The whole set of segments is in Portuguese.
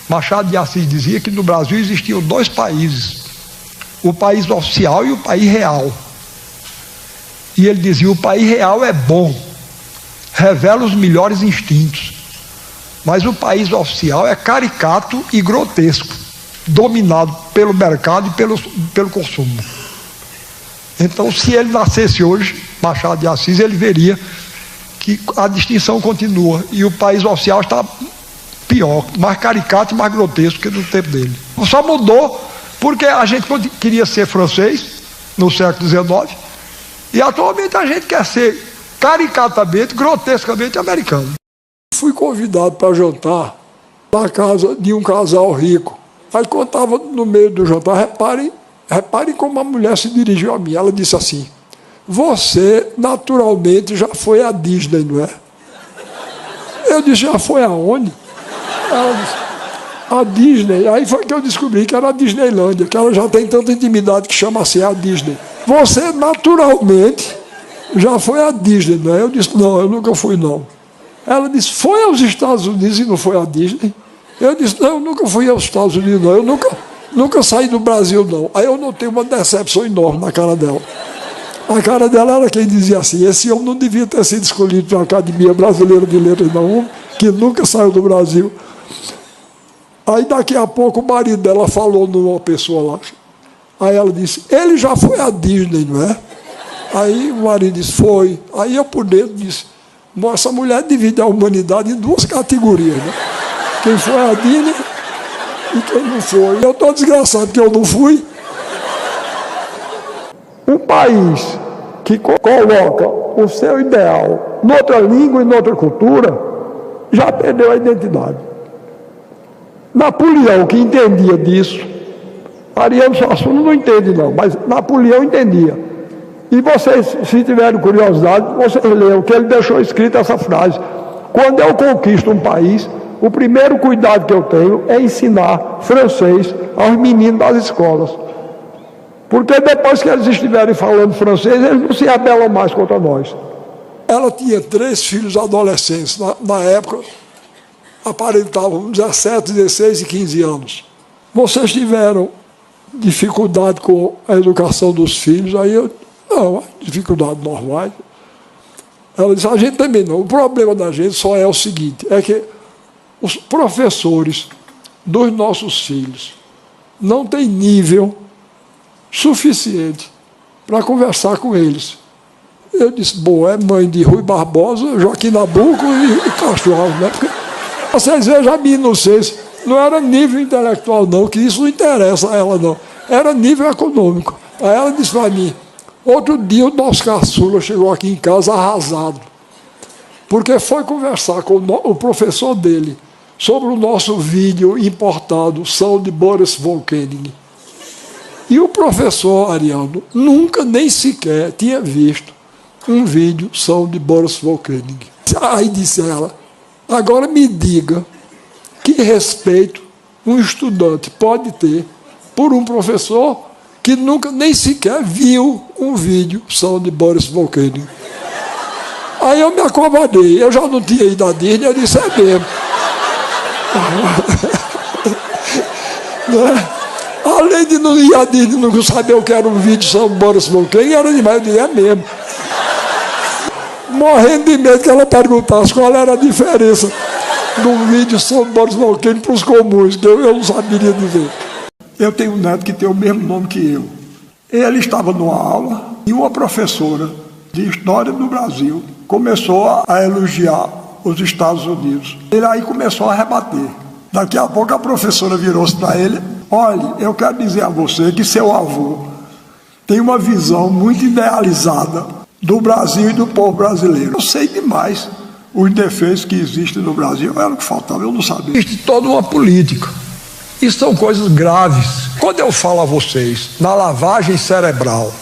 Machado de Assis dizia que no Brasil existiam dois países, o país oficial e o país real. E ele dizia: o país real é bom, revela os melhores instintos, mas o país oficial é caricato e grotesco, dominado pelo mercado e pelo consumo. Então, se ele nascesse hoje, Machado de Assis, ele veria que a distinção continua e o país oficial está pior, mais caricato e mais grotesco que no tempo dele. Só mudou porque a gente queria ser francês no século XIX e atualmente a gente quer ser caricatamente, grotescamente americano. Fui convidado para jantar na casa de um casal rico. Aí quando estava no meio do jantar, reparem como a mulher se dirigiu a mim. Ela disse assim: você naturalmente já foi à Disney, não é? Eu disse: já foi aonde? Ela disse: a Disney. Aí foi que eu descobri que era a Disneylândia, que ela já tem tanta intimidade que chama assim a Disney. Você naturalmente já foi à Disney, não é? Eu disse: não, eu nunca fui, não. Ela disse: foi aos Estados Unidos e não foi à Disney? Eu disse: não, eu nunca fui aos Estados Unidos, não. Eu nunca saí do Brasil, não. Aí eu notei uma decepção enorme na cara dela. A cara dela era quem dizia assim: esse homem não devia ter sido escolhido para a Academia Brasileira de Letras, não, que nunca saiu do Brasil. Aí daqui a pouco o marido dela falou numa pessoa lá. Aí ela disse: ele já foi à Disney, não é? Aí o marido disse: foi. Aí eu por dentro disse: essa mulher divide a humanidade em duas categorias, né? Quem foi à Disney e quem não foi. Eu estou desgraçado que eu não fui. Um país que coloca o seu ideal noutra língua e noutra cultura já perdeu a identidade. Napoleão, que entendia disso, Ariano Suassuna não entende não, mas Napoleão entendia. E vocês, se tiverem curiosidade, vocês leiam que ele deixou escrita essa frase: quando eu conquisto um país, o primeiro cuidado que eu tenho é ensinar francês aos meninos das escolas. Porque depois que eles estiverem falando francês, eles não se rebelam mais contra nós. Ela tinha 3 filhos adolescentes. Na época, aparentavam 17, 16 e 15 anos. Vocês tiveram dificuldade com a educação dos filhos? Aí eu: não, dificuldade normal. Ela disse: a gente também não. O problema da gente só é o seguinte: é que os professores dos nossos filhos não têm nível suficiente para conversar com eles. Eu disse: bom, é mãe de Rui Barbosa, Joaquim Nabuco e Castro Alves, né? Porque vocês vejam a minha inocência. Não era nível intelectual, não, que isso não interessa a ela, não. Era nível econômico. Aí ela disse para mim: outro dia o nosso caçula chegou aqui em casa arrasado, porque foi conversar com o professor dele sobre o nosso vídeo importado, São de Boris Volkening. E o professor Ariano nunca nem sequer tinha visto um vídeo São de Boris Volkening. Aí disse ela: agora me diga que respeito um estudante pode ter por um professor que nunca nem sequer viu um vídeo São de Boris Volkening. Aí eu me acovardei. Eu já não tinha ido à Disney, eu disse: é mesmo. Além de não ir à Disney, não saber o que era um vídeo São Boris Volkening, era demais. Eu disse: é mesmo. Morrendo de medo que ela perguntasse qual era a diferença do vídeo São Boris Volkening para os comuns, que eu não saberia dizer. Eu tenho um neto que tem o mesmo nome que eu. Ele estava numa aula e uma professora de História do Brasil começou a elogiar os Estados Unidos. Ele aí começou a rebater. Daqui a pouco a professora virou-se para ele: olhe, eu quero dizer a você que seu avô tem uma visão muito idealizada do Brasil e do povo brasileiro. Eu sei demais os defeitos que existem no Brasil. Era o que faltava, eu não sabia. Existe toda uma política. Isso são coisas graves. Quando eu falo a vocês na lavagem cerebral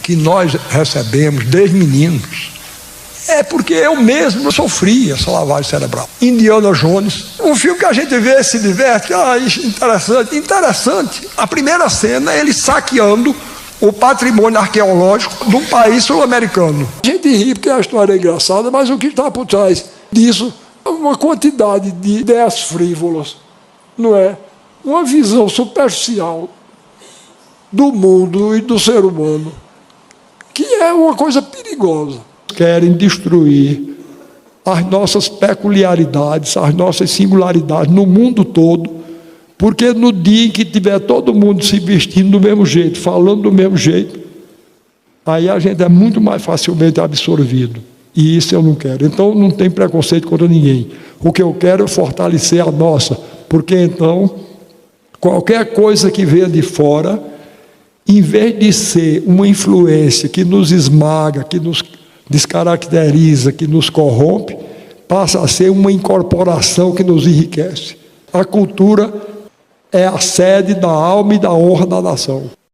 que nós recebemos desde meninos, é porque eu mesmo sofri essa lavagem cerebral. Indiana Jones, um filme que a gente vê, se diverte, interessante. Interessante. A primeira cena é ele saqueando o patrimônio arqueológico de um país sul-americano. A gente ri porque a história é engraçada, mas o que está por trás disso é uma quantidade de ideias frívolas não é? Uma visão superficial do mundo e do ser humano, que é uma coisa perigosa. Querem destruir as nossas peculiaridades, as nossas singularidades no mundo todo, porque no dia em que tiver todo mundo se vestindo do mesmo jeito, falando do mesmo jeito, aí a gente é muito mais facilmente absorvido. E isso eu não quero. Então não tem preconceito contra ninguém. O que eu quero é fortalecer a nossa, porque então qualquer coisa que venha de fora, em vez de ser uma influência que nos esmaga, que nos descaracteriza, que nos corrompe, passa a ser uma incorporação que nos enriquece. A cultura é a sede da alma e da honra da nação.